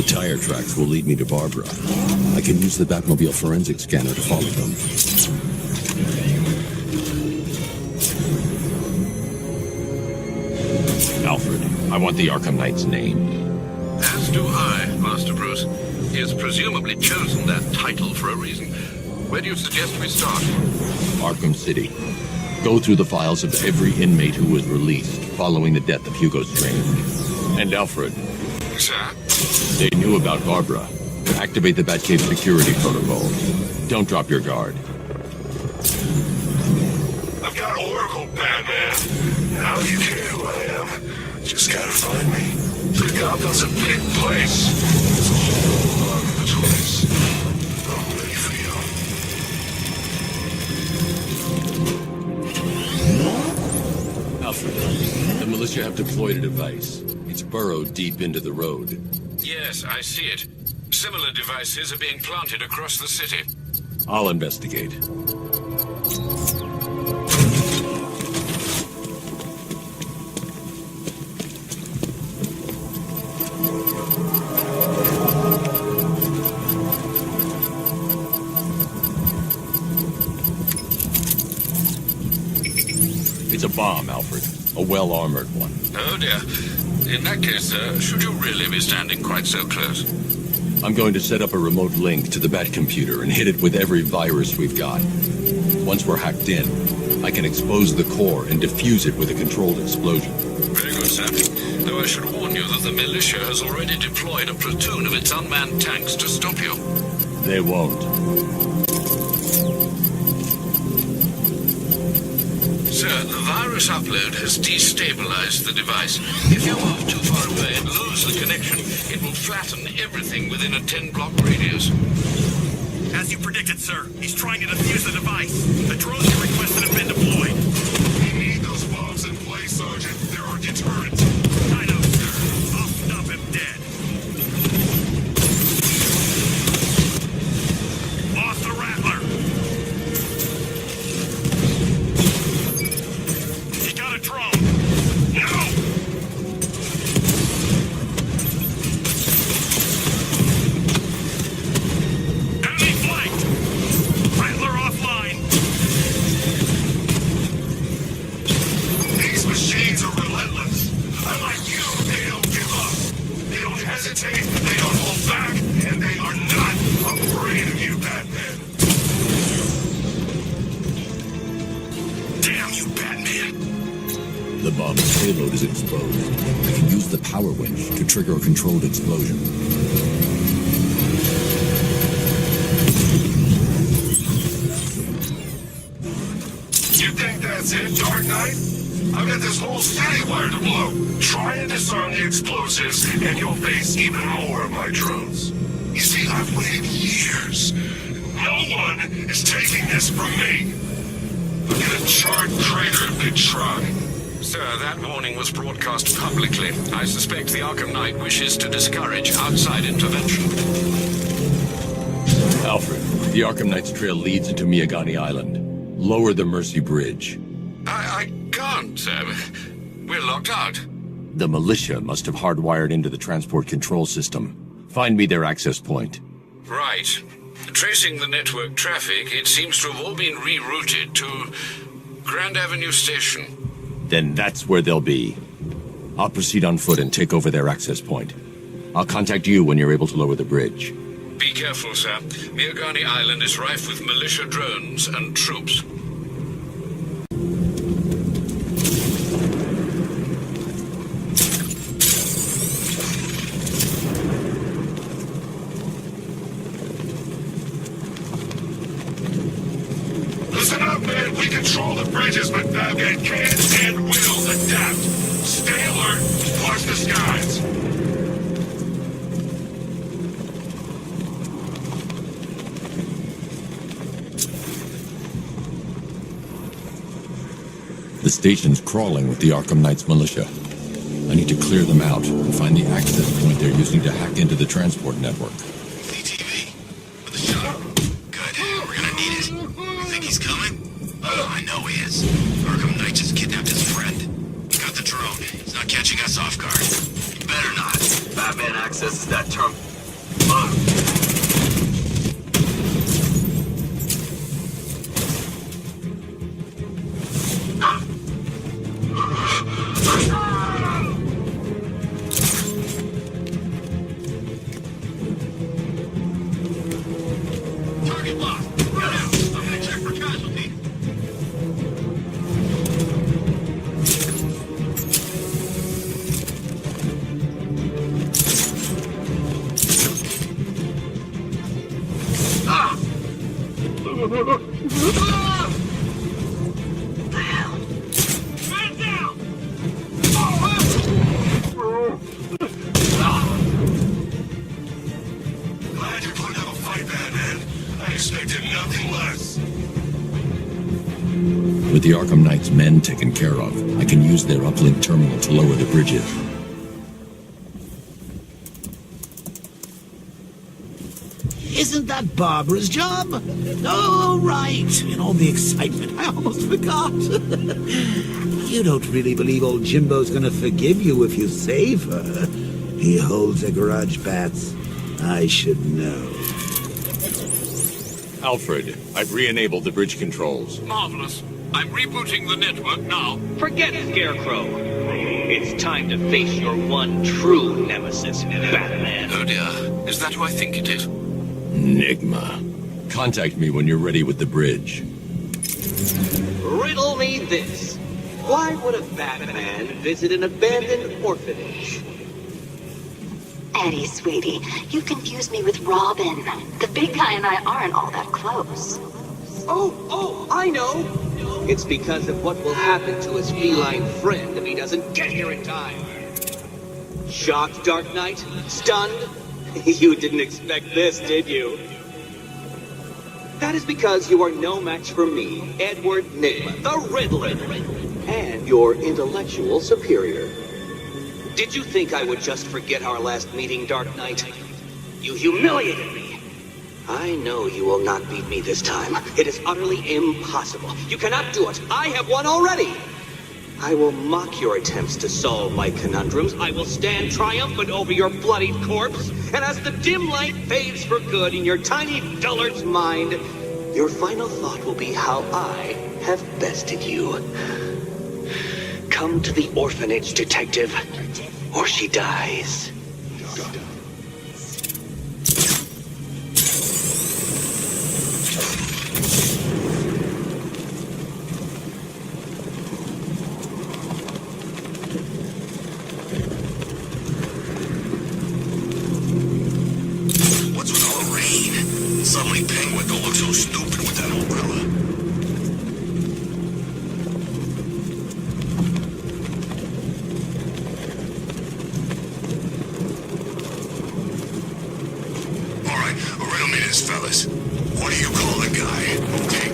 tire tracks will lead me to Barbara. I can use the Batmobile forensic scanner to follow them. Alfred, I want the Arkham Knight's name. As do I, Master Bruce. He has presumably chosen that title for a reason. Where do you suggest we start? Arkham City. Go through the files of every inmate who was released following the death of Hugo Strange. And Alfred. Sir? They knew about Barbara. Activate the Batcave security protocol. Don't drop your guard. I've got Oracle, Batman. Now you care who I am. Just gotta find me. The Gotham's a big place. It's a whole lot of a place. I'm ready for you. Alfred, the militia have deployed a device. It's burrowed deep into the road. Yes, I see it. Similar devices are being planted across the city. I'll investigate. It's a bomb, Alfred. A well-armored one. Oh dear. In that case, should you really be standing quite so close? I'm going to set up a remote link to the Bat computer and hit it with every virus we've got. Once we're hacked in, I can expose the core and defuse it with a controlled explosion. Very good, sir. Though I should warn you that the militia has already deployed a platoon of its unmanned tanks to stop you. They won't. Sir, the virus upload has destabilized the device. If you move too far away and lose the connection, it will flatten everything within a 10-block radius. As you predicted, sir, he's trying to defuse the device. The drones you requested have been deployed. We need those bombs in place, Sergeant. There are deterrents. I know, sir. I'll stop him dead. Lost the Rattler. He got a drone. No! Enemy flanked! Rattler offline. These machines are relentless. Unlike you, they don't give up. They don't hesitate, they don't hold back, and they are not afraid of you, Batman. Damn you, Batman. The bomb's payload is exposed. I can use the power winch to trigger a controlled explosion. You think that's it, Dark Knight? I've got this whole city wired to blow. Try and disarm the explosives, and you'll face even more of my drones. You see, I've waited years. No one is taking this from me. Look at a charred crater if they try. Sir, that warning was broadcast publicly. I suspect the Arkham Knight wishes to discourage outside intervention. Alfred, the Arkham Knight's trail leads into Miagani Island. Lower the Mercy Bridge. I can't, sir. We're locked out. The militia must have hardwired into the transport control system. Find me their access point. Right. Tracing the network traffic, it seems to have all been rerouted to Grand Avenue Station. Then that's where they'll be. I'll proceed on foot and take over their access point. I'll contact you when you're able to lower the bridge. Be careful, sir. Miagani Island is rife with militia drones and troops. Listen up, man. We control the bridges, but Batman can and will adapt. Stay alert. Watch the skies. The station's crawling with the Arkham Knight's militia. I need to clear them out and find the access point they're using to hack into the transport network. CTV. With a shot. Good. We're gonna need it. You think he's coming? Oh, I know he is. Arkham Knight just kidnapped his friend. He got the drone. He's not catching us off guard. He better not. Batman accesses that terminal. the Arkham Knight's men taken care of, I can use their uplink terminal to lower the bridges. Isn't that Barbara's job? Oh, right. In all the excitement, I almost forgot. You don't really believe old Jimbo's gonna forgive you if you save her. He holds a grudge, Bats. I should know. Alfred, I've re-enabled the bridge controls. Marvelous. I'm rebooting the network now. Forget Scarecrow. It's time to face your one true nemesis, Batman. Oh dear. Is that who I think it is? Enigma. Contact me when you're ready with the bridge. Riddle me this. Why would a Batman visit an abandoned orphanage? Eddie, sweetie, you confused me with Robin. The big guy and I aren't all that close. Oh, I know. It's because of what will happen to his feline friend if he doesn't get here in time. Shocked, Dark Knight? Stunned? You didn't expect this, did you? That is because you are no match for me, Edward Nygma, the Riddler, and your intellectual superior. Did you think I would just forget our last meeting, Dark Knight? You humiliated me. I know you will not beat me this time. It is utterly impossible. You cannot do it. I have won already. I will mock your attempts to solve my conundrums. I will stand triumphant over your bloodied corpse. And as the dim light fades for good in your tiny dullard's mind, your final thought will be how I have bested you. Come to the orphanage, detective, or she dies. What's with all the rain? Suddenly Penguin don't look so stupid with that umbrella. Alright, riddle me this, fellas. What do you call the guy? Okay,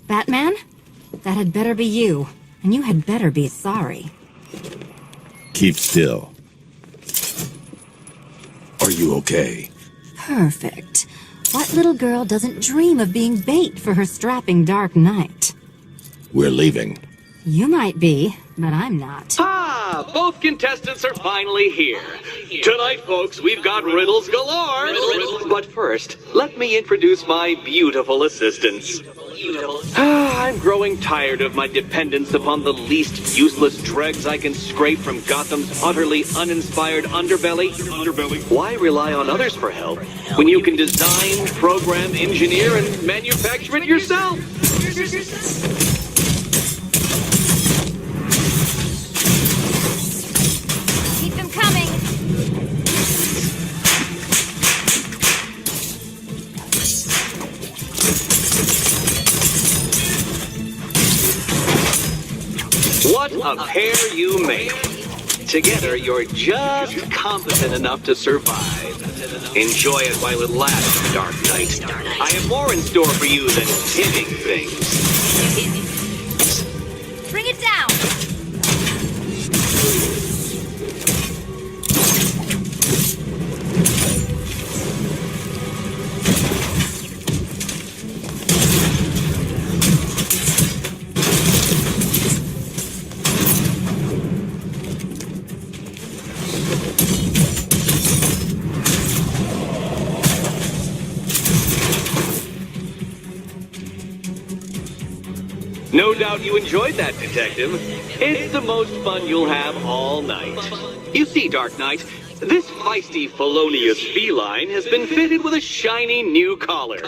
Batman? That had better be you. And you had better be sorry. Keep still. Are you okay? Perfect. What little girl doesn't dream of being bait for her strapping Dark Knight? We're leaving. You might be, but I'm not. Ah, both contestants are finally here. Tonight, folks, we've got riddles galore. But first, let me introduce my beautiful assistants. I'm growing tired of my dependence upon the least useless dregs I can scrape from Gotham's utterly uninspired underbelly. Why rely on others for help when you can design, program, engineer, and manufacture it yourself? Keep them coming! What a pair you make. Together, you're just competent enough to survive. Enjoy it while it lasts, Dark Knight. I have more in store for you than tinning things. Bring it down! No doubt you enjoyed that, Detective. It's the most fun you'll have all night. You see, Dark Knight, this feisty, felonious feline has been fitted with a shiny new collar.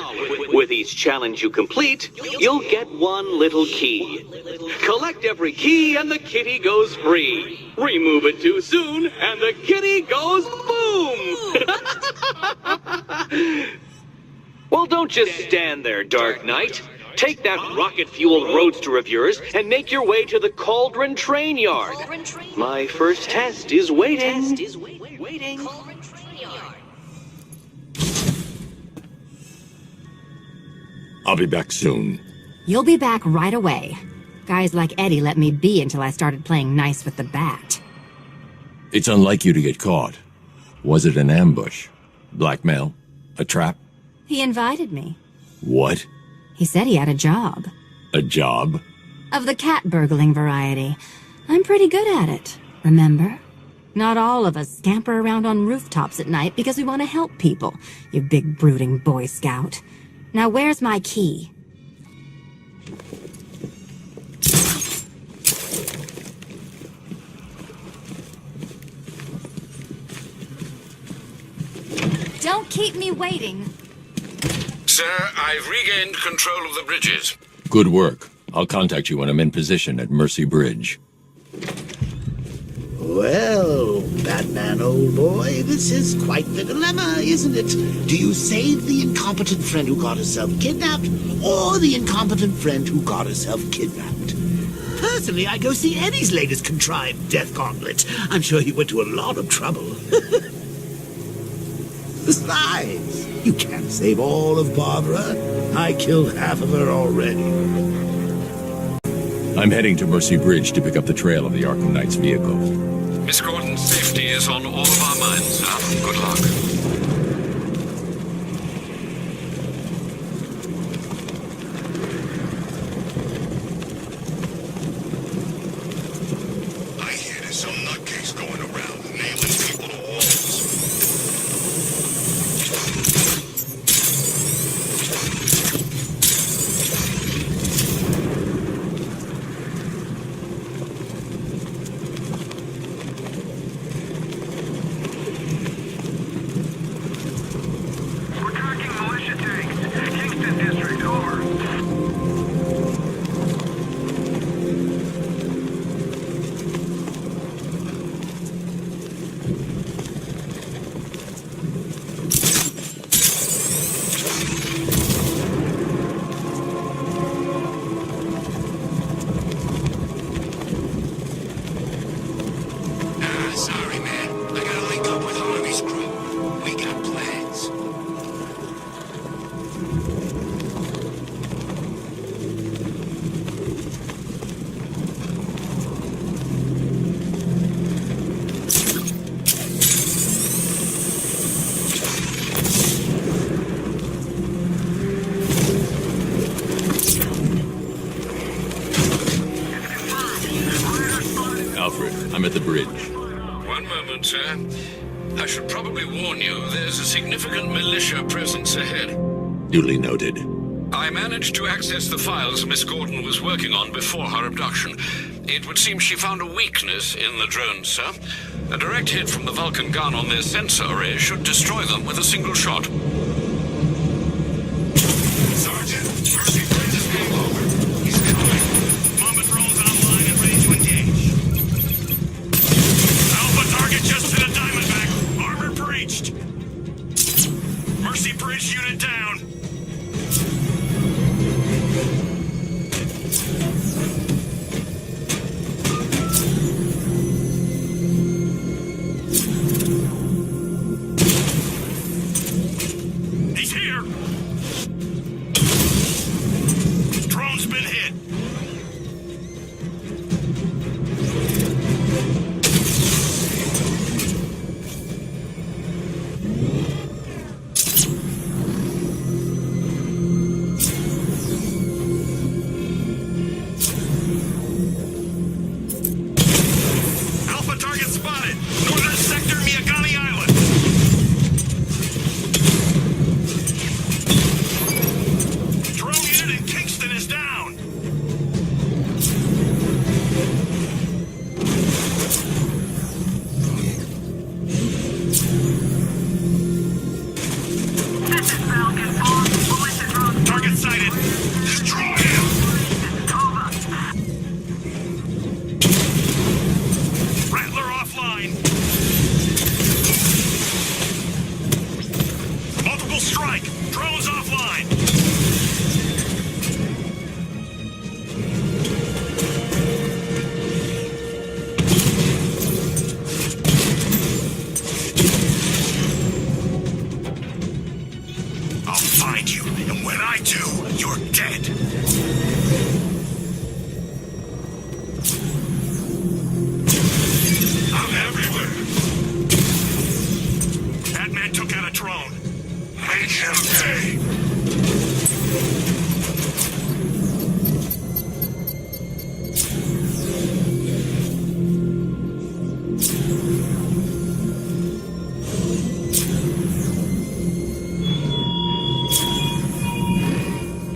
With each challenge you complete, you'll get one little key. Collect every key and the kitty goes free. Remove it too soon and the kitty goes boom! Well, don't just stand there, Dark Knight. Take that rocket-fueled roadster of yours and make your way to the Cauldron Train Yard. My first test is waiting. I'll be back soon. You'll be back right away. Guys like Eddie let me be until I started playing nice with the bat. It's unlike you to get caught. Was it an ambush? Blackmail? A trap? He invited me. What? He said he had a job. A job? Of the cat burgling variety. I'm pretty good at it, remember? Not all of us scamper around on rooftops at night because we want to help people, you big brooding Boy Scout. Now where's my key? Don't keep me waiting. Sir, I've regained control of the bridges. Good work. I'll contact you when I'm in position at Mercy Bridge. Well, Batman, old boy, this is quite the dilemma, isn't it? Do you save the incompetent friend who got herself kidnapped, or the incompetent friend who got herself kidnapped? Personally, I go see Eddie's latest contrived death gauntlet. I'm sure he went to a lot of trouble. Besides, you can't save all of Barbara. I killed half of her already. I'm heading to Mercy Bridge to pick up the trail of the Arkham Knight's vehicle. Miss Gordon's safety is on all of our minds, sir. Good luck. I hear there's some nutcase going around nailing people to walls. Sorry, man. I gotta link up with Harvey's crew. We got plans. Alfred, I'm at the bridge. One moment, sir. I should probably warn you, there's a significant militia presence ahead. Duly noted. I managed to access the files Miss Gordon was working on before her abduction. It would seem she found a weakness in the drones, sir. A direct hit from the Vulcan gun on their sensor array should destroy them with a single shot. Sergeant, Mercy Bridge is game over. He's coming. Bomber drones online and ready to engage. Alpha target just hit a Diamondback. Armor breached. Mercy Bridge unit down. He's here. Drone's been hit. This is Falcon 4. Militia drone. Target sighted. Destroy him! Over. Rattler offline. Multiple strike. Drones offline. I'll find you, and when I do, you're dead. I'm everywhere. That man took out a drone. Make him pay.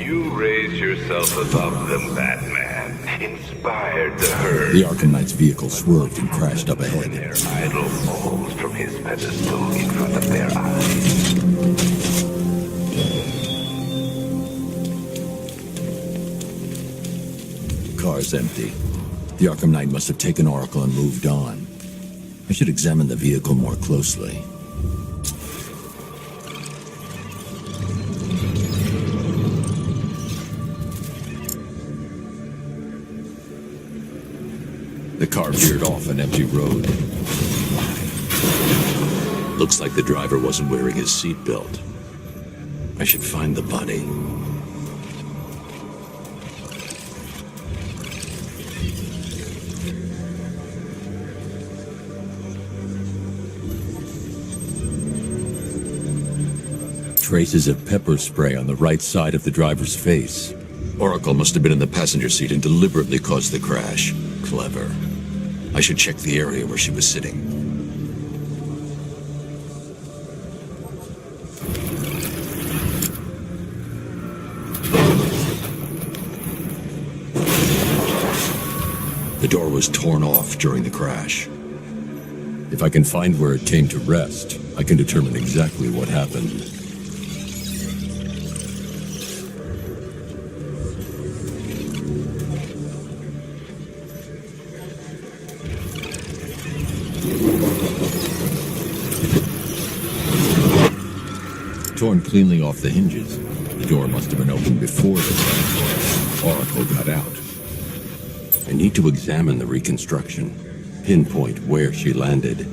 You raised yourself above them, Batman. Inspired the herd. The Arkham Knight's vehicle swerved and crashed up ahead. Their idol falls from his pedestal in front of their eyes. The car's empty. The Arkham Knight must have taken Oracle and moved on. I should examine the vehicle more closely. The car veered off an empty road. Looks like the driver wasn't wearing his seatbelt. I should find the body. Traces of pepper spray on the right side of the driver's face. Oracle must have been in the passenger seat and deliberately caused the crash. Clever. I should check the area where she was sitting. The door was torn off during the crash. If I can find where it came to rest, I can determine exactly what happened. Torn cleanly off the hinges. The door must have been opened before the crash. Oracle got out. I need to examine the reconstruction, pinpoint where she landed.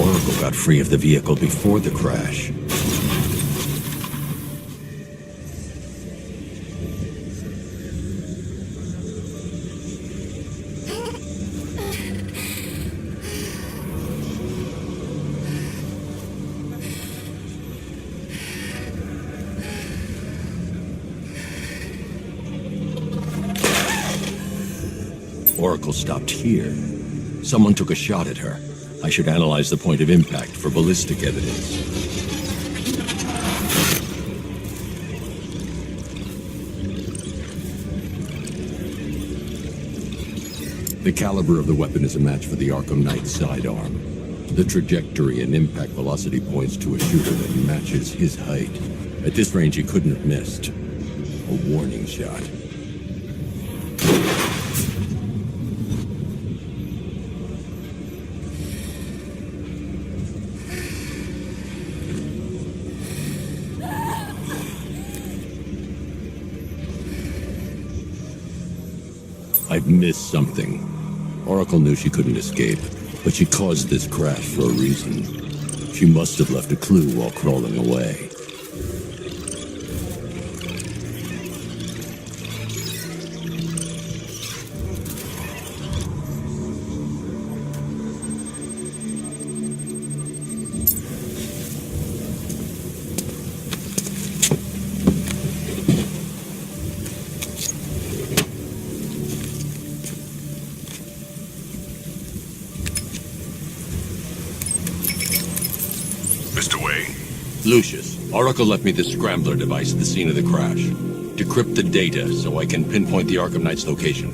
Oracle got free of the vehicle before the crash. Oracle stopped here. Someone took a shot at her. I should analyze the point of impact for ballistic evidence. The caliber of the weapon is a match for the Arkham Knight's sidearm. The trajectory and impact velocity points to a shooter that matches his height. At this range, he couldn't have missed. A warning shot. I've missed something. Oracle knew she couldn't escape, but she caused this crash for a reason. She must have left a clue while crawling away. Lucius, Oracle left me the scrambler device at the scene of the crash. Decrypt the data so I can pinpoint the Arkham Knight's location.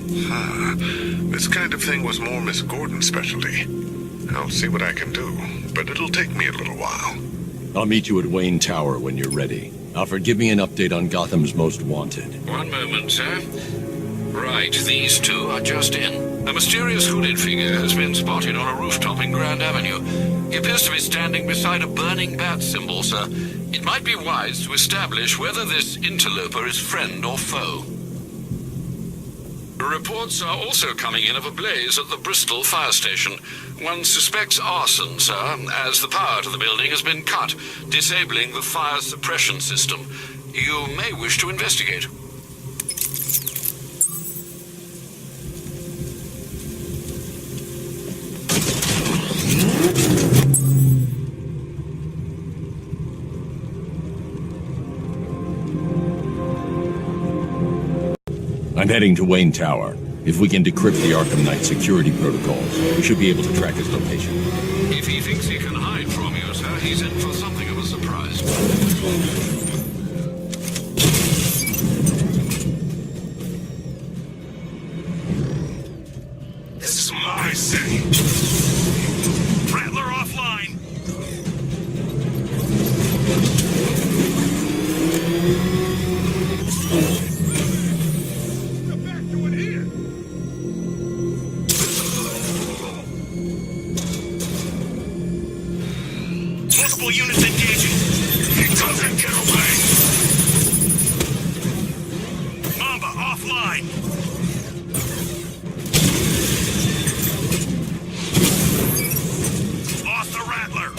This kind of thing was more Miss Gordon's specialty. I'll see what I can do, but it'll take me a little while. I'll meet you at Wayne Tower when you're ready. Alfred, give me an update on Gotham's Most Wanted. One moment, sir. Right, these two are just in. A mysterious hooded figure has been spotted on a rooftop in Grand Avenue. He appears to be standing beside a burning bat symbol, sir. It might be wise to establish whether this interloper is friend or foe. Reports are also coming in of a blaze at the Bristol fire station. One suspects arson, sir, as the power to the building has been cut, disabling the fire suppression system. You may wish to investigate. I'm heading to Wayne Tower. If we can decrypt the Arkham Knight security protocols, we should be able to track his location. If he thinks he can hide from you, sir, he's in for something of a surprise. This is my city. Rattler offline. Multiple units engaging. He doesn't get away. Mamba offline. Lost the Rattler.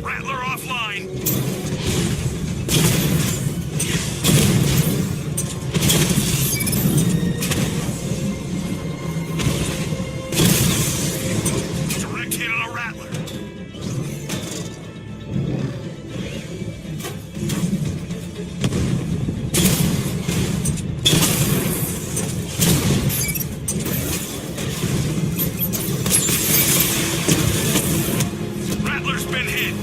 Rattler offline. Direct hit on a Rattler. Rattler's been hit.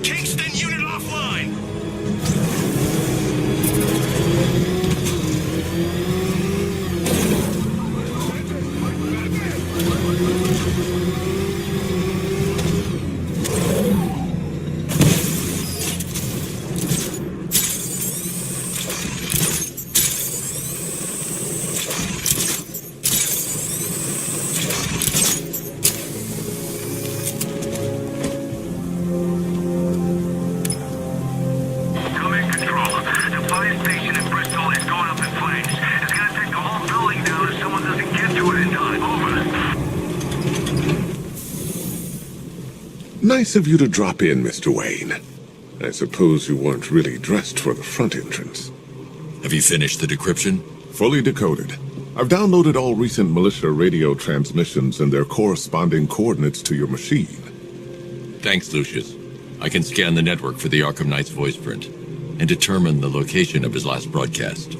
Kingston unit offline. Command control. The fire station in Bristol is going up in flames. It's gonna take the whole building down if someone doesn't get to it in time. Over. Nice of you to drop in, Mr. Wayne. I suppose you weren't really dressed for the front entrance. Have you finished the decryption? Fully decoded. I've downloaded all recent militia radio transmissions and their corresponding coordinates to your machine. Thanks, Lucius. I can scan the network for the Arkham Knight's voice print and determine the location of his last broadcast.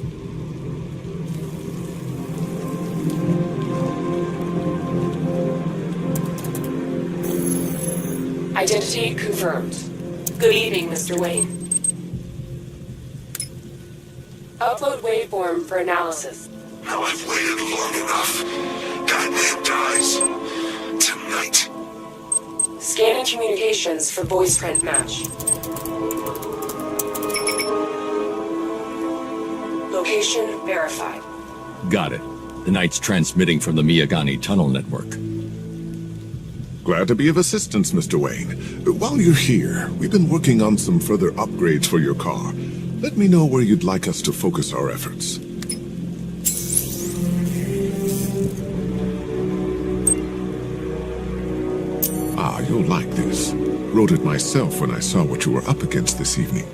Identity confirmed. Good evening, Mr. Wayne. Upload waveform for analysis. Now I've waited long enough. Batman dies. Tonight. Scanning communications for voice print match. Location verified. Got it. The Knight's transmitting from the Miyagani tunnel network. Glad to be of assistance, Mr. Wayne. While you're here, we've been working on some further upgrades for your car. Let me know where you'd like us to focus our efforts. Ah, you'll like this. Wrote it myself when I saw what you were up against this evening.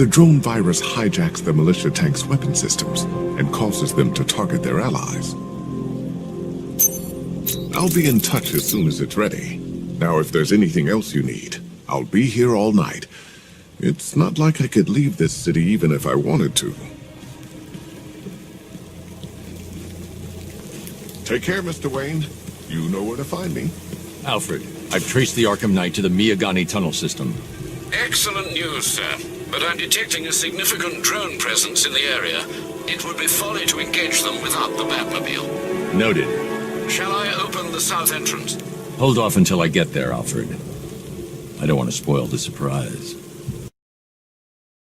The drone virus hijacks the militia tank's weapon systems and causes them to target their allies. I'll be in touch as soon as it's ready. Now, if there's anything else you need, I'll be here all night. It's not like I could leave this city even if I wanted to. Take care, Mr. Wayne. You know where to find me. Alfred, I've traced the Arkham Knight to the Miyagani tunnel system. Excellent news, sir. But I'm detecting a significant drone presence in the area. It would be folly to engage them without the Batmobile. Noted. Shall I open the south entrance? Hold off until I get there, Alfred. I don't want to spoil the surprise.